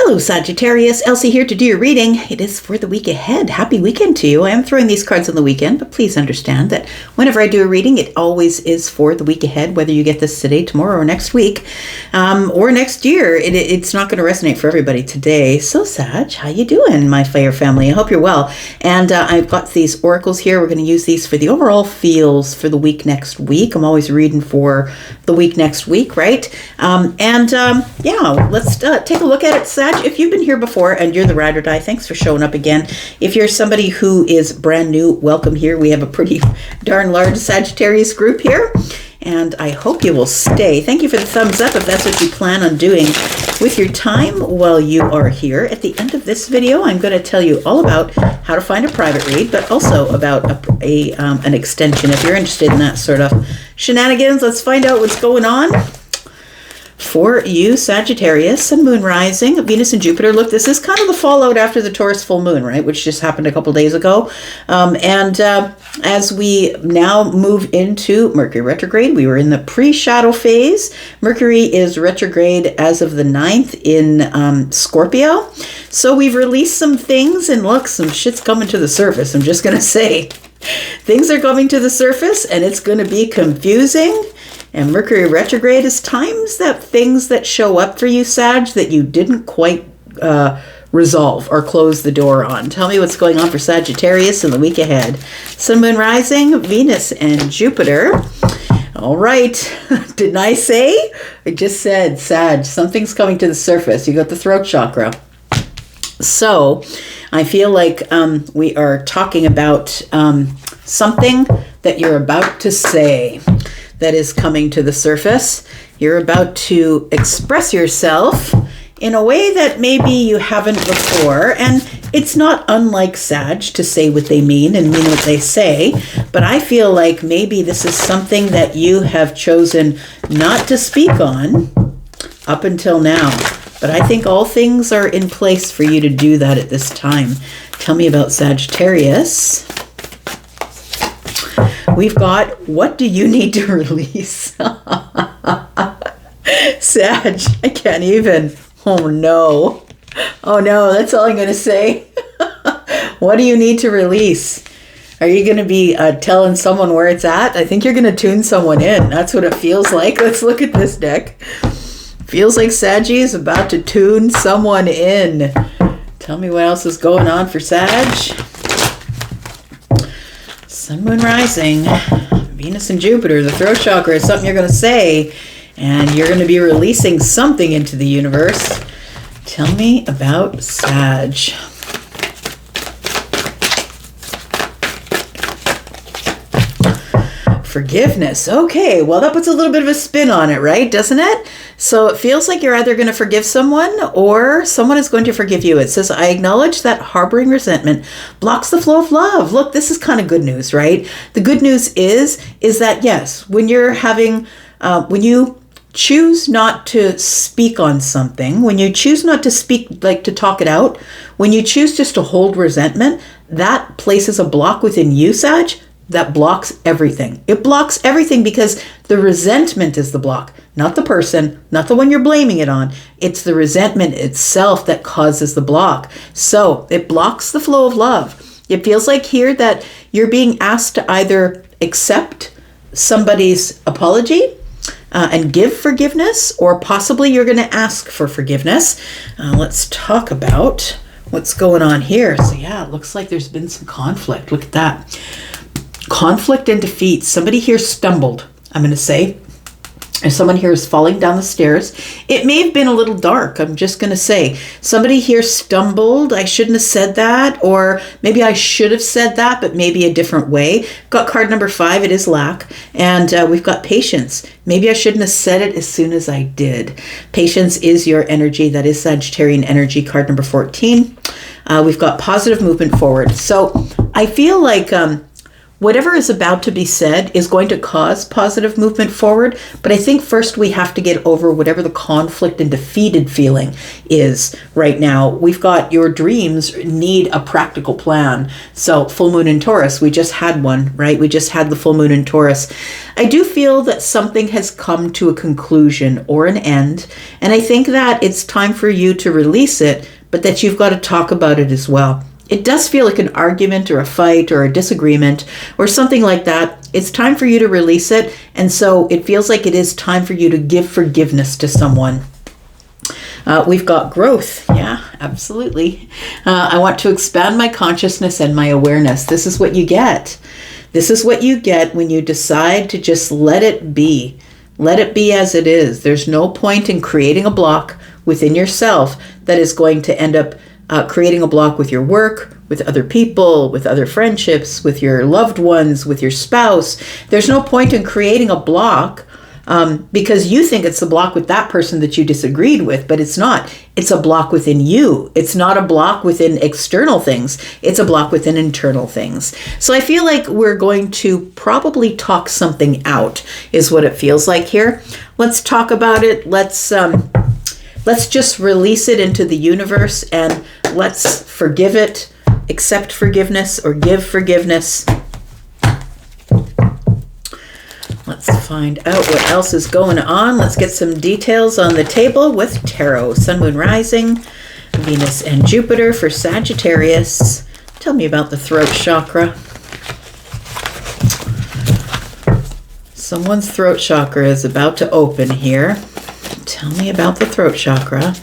Hello Sagittarius, Elsie here to do your reading. It is for the week ahead. Happy weekend to you. I am throwing these cards on the weekend, but please understand that whenever I do a reading, it always is for the week ahead, whether you get this today, tomorrow, or next week, or next year. It's not going to resonate for everybody today. So Sag, how you doing, my fire family? I hope you're well. And I've got these oracles here. We're going to use these for the overall feels for the week next week. I'm always reading for the week next week, right? Let's take a look at it, Sag. If you've been here before and you're the ride or die, thanks for showing up again. If you're somebody who is brand new, welcome here. We have a pretty darn large Sagittarius group here, and I hope you will stay. Thank you for the thumbs up if that's what you plan on doing with your time while you are here. At the end of this video, I'm going to tell you all about how to find a private read, but also about an extension. If you're interested in that sort of shenanigans, let's find out what's going on for you, Sagittarius, Sun, Moon, Rising, Venus and Jupiter. Look, this is kind of the fallout after the Taurus full moon, right? Which just happened a couple days ago. As we now move into Mercury retrograde, we were in the pre-shadow phase. Mercury is retrograde as of the 9th in Scorpio. So we've released some things, and look, some shit's coming to the surface. I'm just going to say, things are coming to the surface, and it's going to be confusing. And Mercury retrograde is times that things that show up for you, Sag, that you didn't quite resolve or close the door on. Tell me what's going on for Sagittarius in the week ahead. Sun, Moon, Rising, Venus, and Jupiter. All right. Didn't I say? I just said, Sag, something's coming to the surface. You got the throat chakra. So I feel like we are talking about something that you're about to say that is coming to the surface. You're about to express yourself in a way that maybe you haven't before. And it's not unlike Sag to say what they mean and mean what they say. But I feel like maybe this is something that you have chosen not to speak on up until now. But I think all things are in place for you to do that at this time. Tell me about Sagittarius. We've got, what do you need to release? Sag, I can't even. Oh no, that's all I'm going to say. What do you need to release? Are you going to be telling someone where it's at? I think you're going to tune someone in. That's what it feels like. Let's look at this deck. Feels like Saggy is about to tune someone in. Tell me what else is going on for Sag. Sun, Moon, Rising, Venus and Jupiter, the throat chakra is something you're going to say, and you're going to be releasing something into the universe. Tell me about Sag. Forgiveness. Okay, well, that puts a little bit of a spin on it, right? Doesn't it? So it feels like you're either going to forgive someone or someone is going to forgive you. It says, I acknowledge that harboring resentment blocks the flow of love. Look, this is kind of good news, right? The good news is that, yes, when you're having, when you choose not to speak on something, when you choose not to speak, like to talk it out, when you choose just to hold resentment, that places a block within you, Sag, that blocks everything. It blocks everything because the resentment is the block, not the person, not the one you're blaming it on. It's the resentment itself that causes the block. So it blocks the flow of love. It feels like here that you're being asked to either accept somebody's apology and give forgiveness, or possibly you're going to ask for forgiveness. Let's talk about what's going on here. So yeah, it looks like there's been some conflict. Look at that. Conflict and defeat. Somebody here stumbled, I'm going to say. If someone here is falling down the stairs, it may have been a little dark. I'm just going to say somebody here stumbled. I shouldn't have said that, or maybe I should have said that, but maybe a different way. Got card number 5. It is lack. And we've got patience. Maybe I shouldn't have said it as soon as I did. Patience is your energy. That is Sagittarian energy, card number 14. We've got positive movement forward. So I feel like whatever is about to be said is going to cause positive movement forward. But I think first we have to get over whatever the conflict and defeated feeling is right now. We've got your dreams need a practical plan. So full moon in Taurus, we just had one, right? We just had the full moon in Taurus. I do feel that something has come to a conclusion or an end. And I think that it's time for you to release it, but that you've got to talk about it as well. It does feel like an argument or a fight or a disagreement or something like that. It's time for you to release it. And so it feels like it is time for you to give forgiveness to someone. We've got growth. Yeah, absolutely. I want to expand my consciousness and my awareness. This is what you get. This is what you get when you decide to just let it be. Let it be as it is. There's no point in creating a block within yourself that is going to end up creating a block with your work, with other people, with other friendships, with your loved ones, with your spouse. There's no point in creating a block because you think it's the block with that person that you disagreed with, but it's not. It's a block within you. It's not a block within external things. It's a block within internal things. So I feel like we're going to probably talk something out, is what it feels like here. Let's talk about it. Let's just release it into the universe and let's forgive it, accept forgiveness or give forgiveness. Let's find out what else is going on. Let's get some details on the table with tarot. Sun, Moon, Rising, Venus and Jupiter for Sagittarius. Tell me about the throat chakra. Someone's throat chakra is about to open here. Tell me about the throat chakra.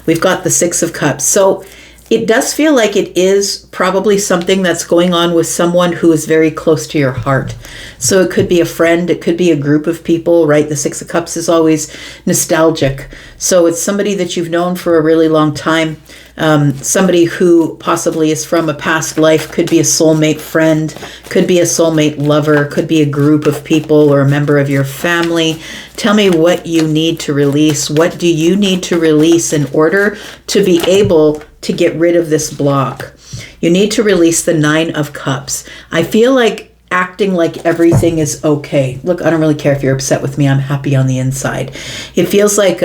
We've got the Six of Cups. So it does feel like it is probably something that's going on with someone who is very close to your heart. So it could be a friend, it could be a group of people, right? The Six of Cups is always nostalgic. So it's somebody that you've known for a really long time. Somebody who possibly is from a past life, could be a soulmate friend, could be a soulmate lover, could be a group of people or a member of your family. Tell me what you need to release. What do you need to release in order to be able to get rid of this block? You need to release the Nine of Cups. I feel like acting like everything is okay. Look, I don't really care if you're upset with me. I'm happy on the inside. It feels like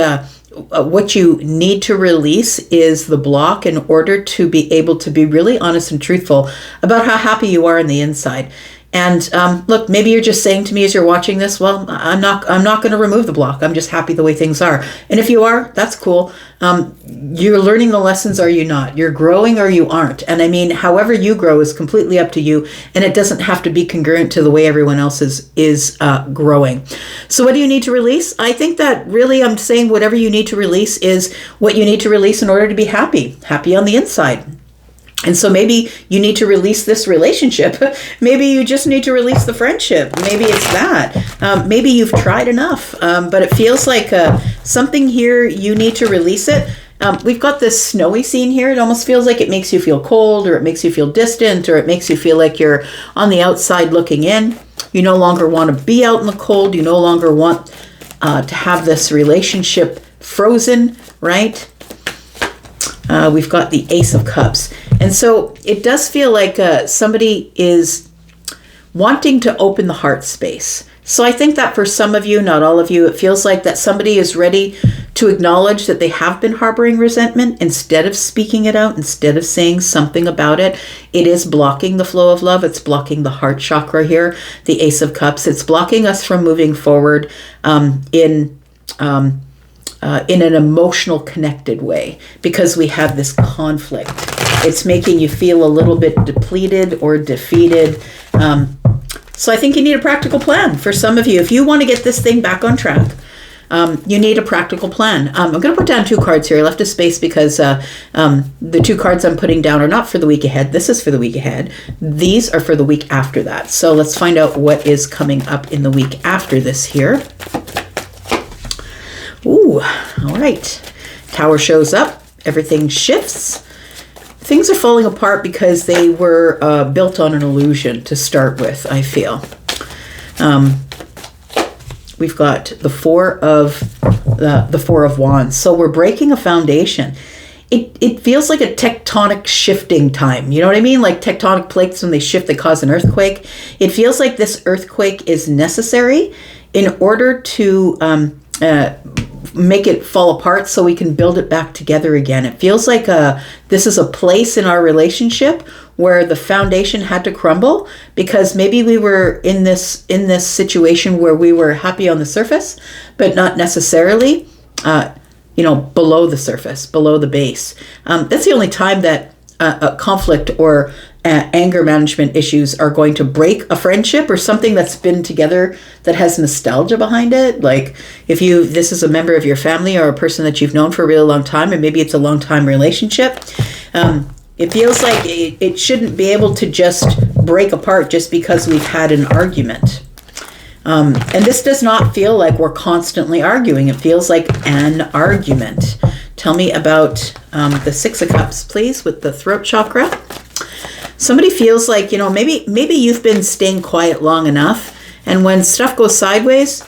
what you need to release is the block in order to be able to be really honest and truthful about how happy you are on the inside. And look, maybe you're just saying to me as you're watching this, well, I'm not going to remove the block. I'm just happy the way things are. And if you are, that's cool. You're learning the lessons, or you not? You're growing or you aren't. And I mean, however you grow is completely up to you. And it doesn't have to be congruent to the way everyone else is growing. So what do you need to release? I think that really I'm saying whatever you need to release is what you need to release in order to be happy on the inside. And so maybe you need to release this relationship. Maybe you just need to release the friendship. Maybe it's that. Maybe you've tried enough, but it feels like something here, you need to release it. We've got this snowy scene here. It almost feels like it makes you feel cold, or it makes you feel distant, or it makes you feel like you're on the outside looking in. You no longer want to be out in the cold. You no longer want to have this relationship frozen, right? We've got the Ace of Cups. And so it does feel like somebody is wanting to open the heart space. So I think that for some of you, not all of you, it feels like that somebody is ready to acknowledge that they have been harboring resentment. Instead of speaking it out, instead of saying something about it, it is blocking the flow of love. It's blocking the heart chakra here, the Ace of Cups. It's blocking us from moving forward in an emotional connected way, because we have this conflict. It's making you feel a little bit depleted or defeated. So I think you need a practical plan for some of you. If you want to get this thing back on track, you need a practical plan. I'm going to put down two cards here. I left a space because the two cards I'm putting down are not for the week ahead. This is for the week ahead. These are for the week after that. So let's find out what is coming up in the week after this here. Ooh, all right. Tower shows up. Everything shifts. Things are falling apart because they were built on an illusion to start with, I feel. We've got the Four of Wands. So we're breaking a foundation. it feels like a tectonic shifting time. You know what I mean? Like tectonic plates, when they shift, they cause an earthquake. It feels like this earthquake is necessary in order to make it fall apart so we can build it back together again. It feels like this is a place in our relationship where the foundation had to crumble because maybe we were in this situation where we were happy on the surface, but not necessarily below the surface, below the base. That's the only time that a conflict or anger management issues are going to break a friendship or something that's been together that has nostalgia behind it. Like if this is a member of your family or a person that you've known for a really long time, and maybe it's a long time relationship, it feels like it shouldn't be able to just break apart just because we've had an argument. And this does not feel like we're constantly arguing. It feels like an argument. Tell me about the Six of Cups, please, with the throat chakra. Somebody feels like, maybe you've been staying quiet long enough, and when stuff goes sideways,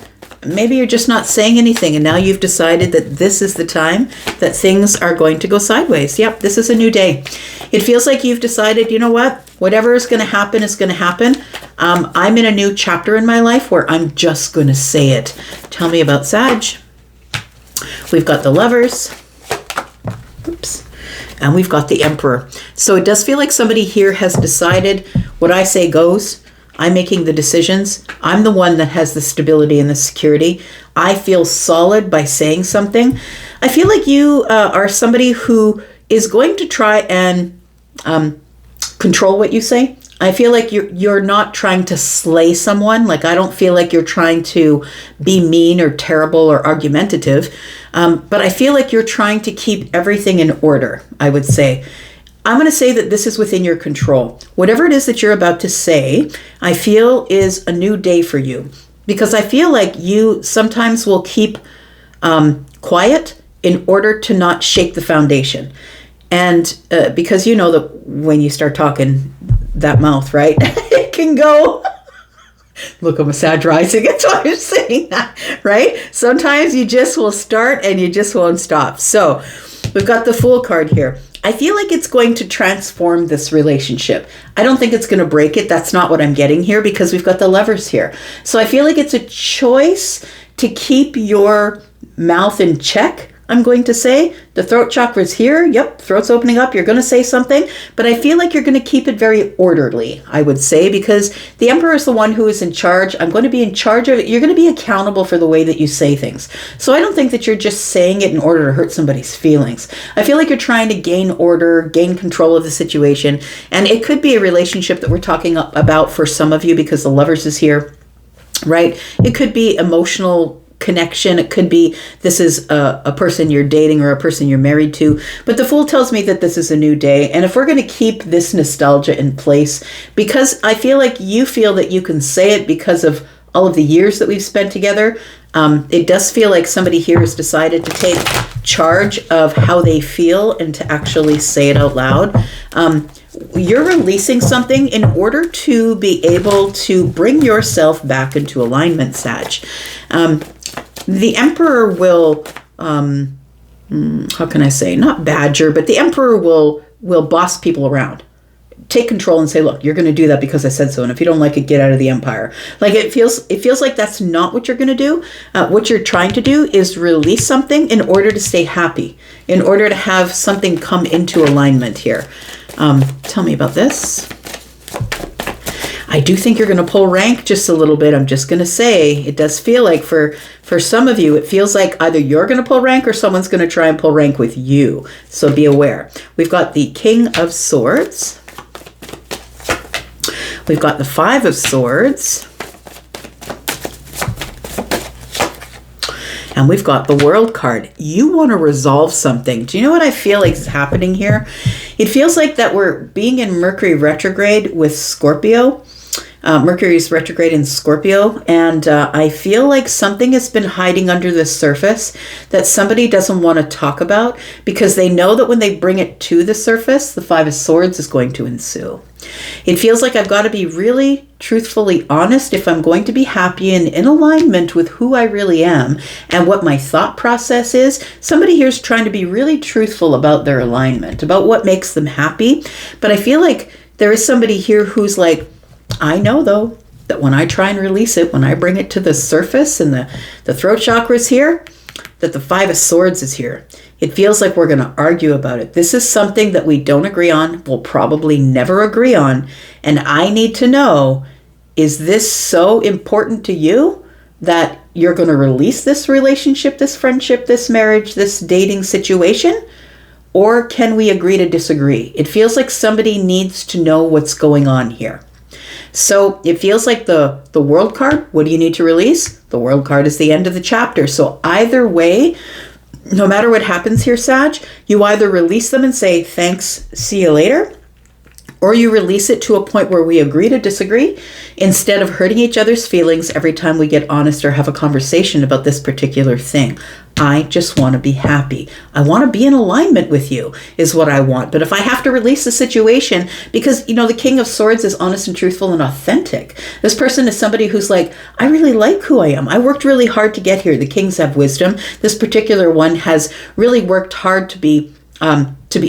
maybe you're just not saying anything, and now you've decided that this is the time that things are going to go sideways. Yep, this is a new day. It feels like you've decided, you know what? Whatever is going to happen is going to happen. I'm in a new chapter in my life where I'm just going to say it. Tell me about Sag. We've got the Lovers. Oops. And we've got the Emperor. So it does feel like somebody here has decided what I say goes. I'm making the decisions. I'm the one that has the stability and the security. I feel solid by saying something. I feel like you are somebody who is going to try and control what you say. I feel like you're not trying to slay someone. Like, I don't feel like you're trying to be mean or terrible or argumentative. But I feel like you're trying to keep everything in order, I would say. I'm going to say that this is within your control. Whatever it is that you're about to say, I feel is a new day for you. Because I feel like you sometimes will keep quiet in order to not shake the foundation. And because you know that when you start talking, that mouth, right? It can go. Look, I'm a Sag rising. That's why I'm saying that, right? Sometimes you just will start and you just won't stop. So we've got the Fool card here. I feel like it's going to transform this relationship. I don't think it's going to break it. That's not what I'm getting here because we've got the Lovers here. So I feel like it's a choice to keep your mouth in check. I'm going to say the throat chakra is here. Yep, throat's opening up. You're going to say something, but I feel like you're going to keep it very orderly, I would say, because the Emperor is the one who is in charge. I'm going to be in charge of it. You're going to be accountable for the way that you say things. So I don't think that you're just saying it in order to hurt somebody's feelings. I feel like you're trying to gain order, gain control of the situation. And it could be a relationship that we're talking about for some of you because the Lovers is here, right? It could be emotional connection. It could be this is a person you're dating or a person you're married to. But the Fool tells me that this is a new day. And if we're going to keep this nostalgia in place, because I feel like you feel that you can say it because of all of the years that we've spent together, it does feel like somebody here has decided to take charge of how they feel and to actually say it out loud. You're releasing something in order to be able to bring yourself back into alignment, Sag. The Emperor will, how can I say, not badger, but the Emperor will boss people around. Take control and say, look, you're going to do that because I said so. And if you don't like it, get out of the empire. Like it feels like that's not what you're going to do. What you're trying to do is release something in order to stay happy, in order to have something come into alignment here. Tell me about this. I do think you're going to pull rank just a little bit. I'm just going to say it does feel like for some of you, it feels like either you're going to pull rank or someone's going to try and pull rank with you. So be aware. We've got the King of Swords. We've got the Five of Swords. And we've got the World card. You want to resolve something. Do you know what I feel like is happening here? It feels like that we're being in Mercury retrograde with Scorpio. Mercury is retrograde in Scorpio, and I feel like something has been hiding under the surface that somebody doesn't want to talk about because they know that when they bring it to the surface, the Five of Swords is going to ensue. It feels like I've got to be really truthfully honest if I'm going to be happy and in alignment with who I really am and what my thought process is. Somebody here is trying to be really truthful about their alignment, about what makes them happy. But I feel like there is somebody here who's like, I know though, that when I try and release it, when I bring it to the surface and the throat chakra is here, that the Five of Swords is here. It feels like we're going to argue about it. This is something that we don't agree on, we'll probably never agree on. And I need to know, is this so important to you that you're going to release this relationship, this friendship, this marriage, this dating situation? Or can we agree to disagree? It feels like somebody needs to know what's going on here. So it feels like the World card, what do you need to release? The World card is the end of the chapter. So either way, no matter what happens here, Sag, you either release them and say, thanks, see you later, or you release it to a point where we agree to disagree instead of hurting each other's feelings every time we get honest or have a conversation about this particular thing. I just want to be happy. I want to be in alignment with you is what I want. But if I have to release the situation, because, the King of Swords is honest and truthful and authentic. This person is somebody who's like, I really like who I am. I worked really hard to get here. The Kings have wisdom. This particular one has really worked hard to be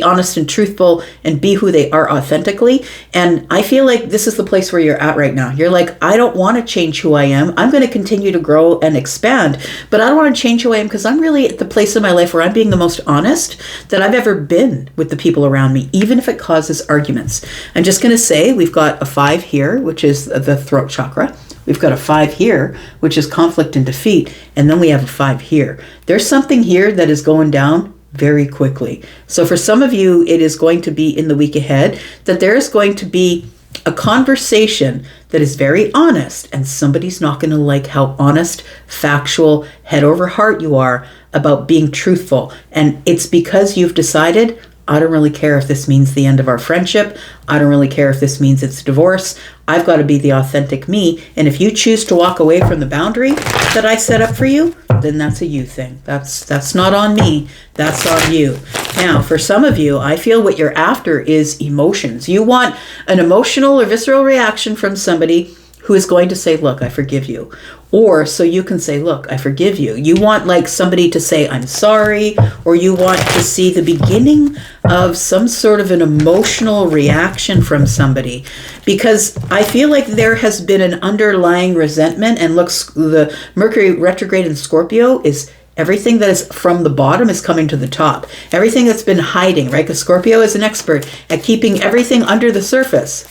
honest and truthful and be who they are authentically. And I feel like this is the place where you're at right now. You're like, I don't want to change who I am. I'm going to continue to grow and expand, but I don't want to change who I am because I'm really at the place in my life where I'm being the most honest that I've ever been with the people around me, even if it causes arguments. I'm just going to say we've got a 5 here, which is the throat chakra. We've got a 5 here, which is conflict and defeat. And then we have a 5 here. There's something here that is going down very quickly. So for some of you, it is going to be in the week ahead that there is going to be a conversation that is very honest, and somebody's not going to like how honest, factual, head over heart you are about being truthful. And it's because you've decided, I don't really care if this means the end of our friendship. I don't really care if this means it's divorce. I've got to be the authentic me. And if you choose to walk away from the boundary that I set up for you, then that's a you thing. That's not on me. That's on you. Now, for some of you, I feel what you're after is emotions. You want an emotional or visceral reaction from somebody who is going to say, look, I forgive you. Or so you can say, look, I forgive you. You want like somebody to say, I'm sorry, or you want to see the beginning of some sort of an emotional reaction from somebody. Because I feel like there has been an underlying resentment, and looks, the Mercury retrograde in Scorpio is everything that is from the bottom is coming to the top. Everything that's been hiding, right? Because Scorpio is an expert at keeping everything under the surface.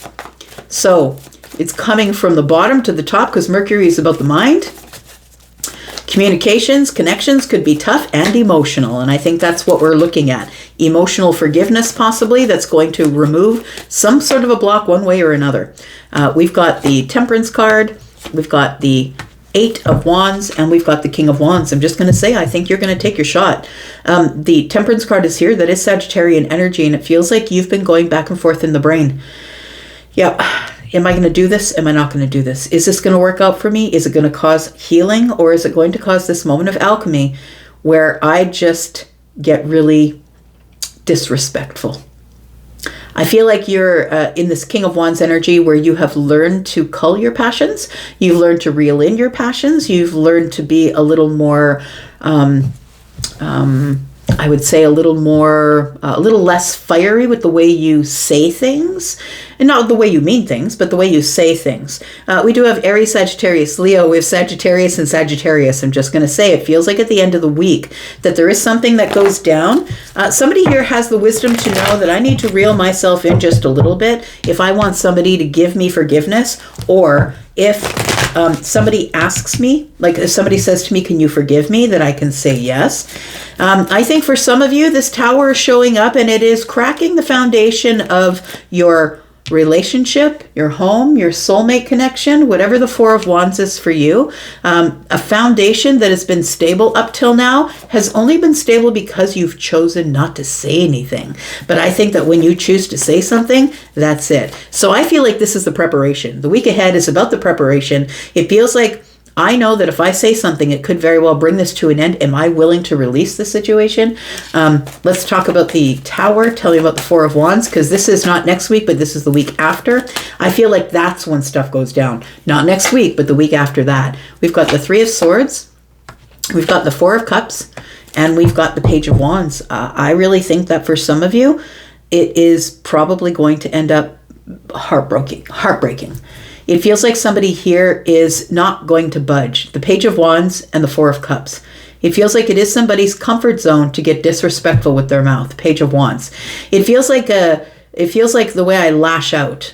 So it's coming from the bottom to the top because Mercury is about the mind. Communications, connections could be tough and emotional. And I think that's what we're looking at. Emotional forgiveness, possibly, that's going to remove some sort of a block one way or another. We've got the Temperance card. We've got the 8 of Wands, and we've got the King of Wands. I'm just going to say, I think you're going to take your shot. The Temperance card is here. That is Sagittarian energy, and it feels like you've been going back and forth in the brain. Yeah. Am I going to do this? Am I not going to do this? Is this going to work out for me? Is it going to cause healing, or is it going to cause this moment of alchemy where I just get really disrespectful? I feel like you're in this King of Wands energy where you have learned to cull your passions. You've learned to reel in your passions. You've learned to be a little more, I would say a little less fiery with the way you say things. And not the way you mean things, but the way you say things. We do have Aries, Sagittarius, Leo. We have Sagittarius and Sagittarius. I'm just going to say, it feels like at the end of the week that there is something that goes down. Somebody here has the wisdom to know that I need to reel myself in just a little bit if I want somebody to give me forgiveness, or if somebody asks me, like if somebody says to me, can you forgive me, that I can say yes. I think for some of you, this tower is showing up and it is cracking the foundation of your relationship, your home, your soulmate connection, whatever the Four of Wands is for you. A foundation that has been stable up till now has only been stable because you've chosen not to say anything. But I think that when you choose to say something, that's it. So I feel like this is the preparation. The week ahead is about the preparation. It feels like I know that if I say something, it could very well bring this to an end. Am I willing to release the situation? Let's talk about the Tower. Tell me about the Four of Wands, because this is not next week, but this is the week after. I feel like that's when stuff goes down. Not next week, but the week after that. We've got the Three of Swords. We've got the Four of Cups. And we've got the Page of Wands. I really think that for some of you, it is probably going to end up heartbreaking. It feels like somebody here is not going to budge. The Page of Wands and the Four of Cups. It feels like it is somebody's comfort zone to get disrespectful with their mouth. Page of Wands. It feels like the way I lash out.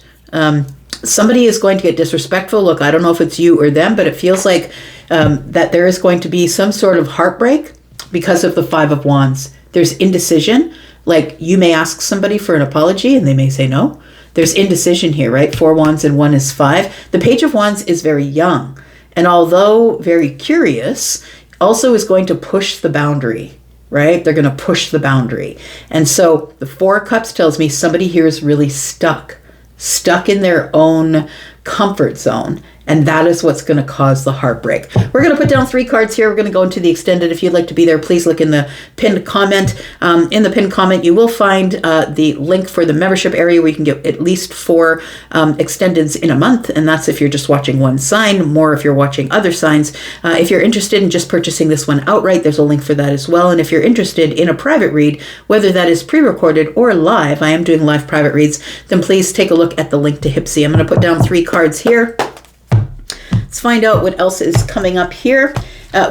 Somebody is going to get disrespectful. Look, I don't know if it's you or them, but it feels like that there is going to be some sort of heartbreak because of the Five of Wands. There's indecision. Like, you may ask somebody for an apology and they may say no. There's indecision here, right? 4 wands and 1 is 5. The Page of Wands is very young. And although very curious, also is going to push the boundary, right? They're going to push the boundary. And so the Four of Cups tells me somebody here is really stuck in their own comfort zone. And that is what's going to cause the heartbreak. We're going to put down 3 cards here. We're going to go into the extended. If you'd like to be there, please look in the pinned comment. In the pinned comment, you will find the link for the membership area where you can get at least 4 extendeds in a month. And that's if you're just watching one sign, more if you're watching other signs. If you're interested in just purchasing this one outright, there's a link for that as well. And if you're interested in a private read, whether that is pre-recorded or live, I am doing live private reads, then please take a look at the link to Hypsee. I'm going to put down 3 cards here. Let's find out what else is coming up here.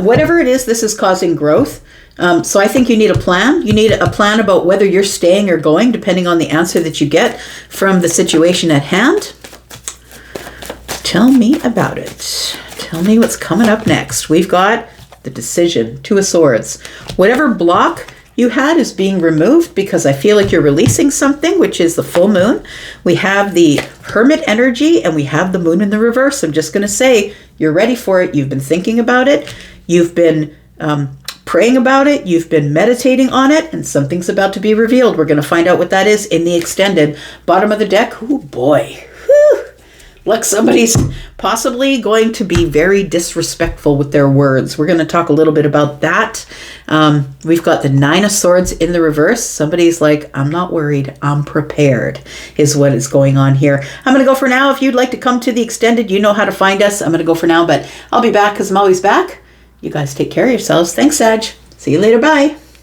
Whatever it is, this is causing growth. So I think you need a plan. You need a plan about whether you're staying or going, depending on the answer that you get from the situation at hand. Tell me about it. Tell me what's coming up next. We've got the Decision, 2 of Swords. Whatever block you had is being removed because I feel like you're releasing something, which is the full moon. We have the Hermit energy and we have the moon in the reverse. I'm just going to say you're ready for it. You've been thinking about it. You've been praying about it. You've been meditating on it, and something's about to be revealed. We're going to find out what that is in the extended. Bottom of the deck. Oh boy. Whew. Look, somebody's possibly going to be very disrespectful with their words. We're going to talk a little bit about that. We've got the 9 of Swords in the reverse. Somebody's like, I'm not worried. I'm prepared, is what is going on here. I'm going to go for now. If you'd like to come to the extended, you know how to find us. I'm going to go for now, but I'll be back because I'm always back. You guys take care of yourselves. Thanks, Sag. See you later. Bye.